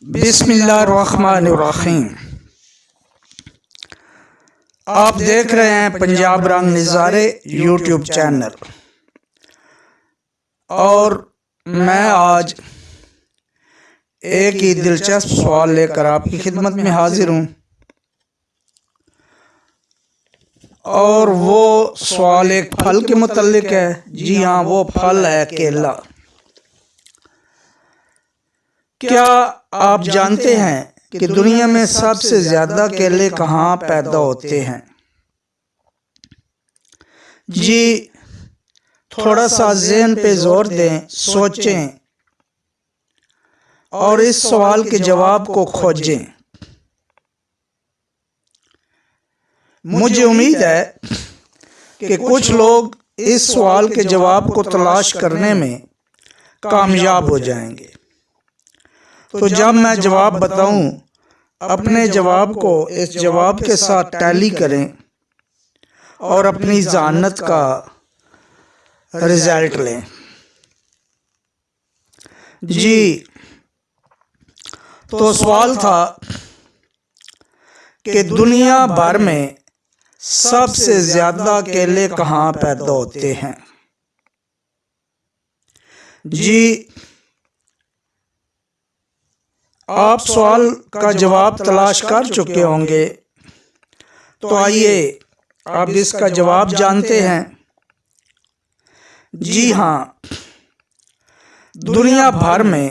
بسم اللہ الرحمن الرحیم۔ آپ دیکھ رہے ہیں پنجاب رنگ نظارے یوٹیوب چینل، اور میں آج ایک ہی دلچسپ سوال لے کر آپ کی خدمت میں حاضر ہوں، اور وہ سوال ایک پھل کے متعلق ہے۔ جی ہاں، وہ پھل ہے کیلا۔ کیا آپ جانتے ہیں کہ دنیا میں سب سے زیادہ کیلے کہاں پیدا ہوتے ہیں؟ جی تھوڑا سا ذہن پہ زور دیں، سوچیں اور اس سوال کے جواب کو کھوجیں۔ مجھے امید ہے کہ کچھ لوگ اس سوال کے جواب کو تلاش کرنے میں کامیاب ہو جائیں گے۔ تو جب میں جواب بتاؤں، اپنے جواب کو اس جواب کے ساتھ ٹیلی کریں اور اپنی ذہانت کا رزلٹ لیں۔ جی تو سوال تھا کہ دنیا بھر میں سب سے زیادہ کیلے کہاں پیدا ہوتے ہیں؟ جی آپ سوال کا جواب تلاش کر چکے ہوں گے، تو آئیے اب اس کا جواب جانتے ہیں۔ جی ہاں، دنیا بھر میں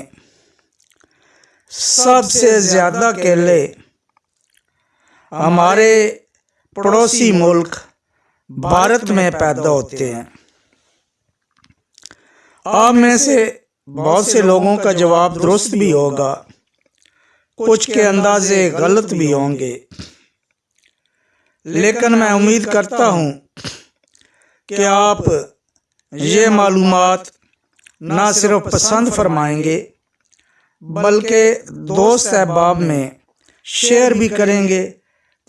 سب سے زیادہ کیلے ہمارے پڑوسی ملک بھارت میں پیدا ہوتے ہیں۔ آپ میں سے بہت سے لوگوں کا جواب درست بھی ہوگا، کچھ کے اندازے غلط بھی ہوں گے، لیکن میں امید کرتا ہوں کہ آپ یہ معلومات نہ صرف پسند فرمائیں گے بلکہ دوست احباب میں شیئر بھی کریں گے،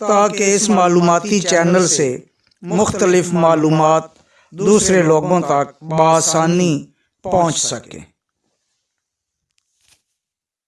تاکہ اس معلوماتی چینل سے مختلف معلومات دوسرے لوگوں تک بآسانی پہنچ سکیں۔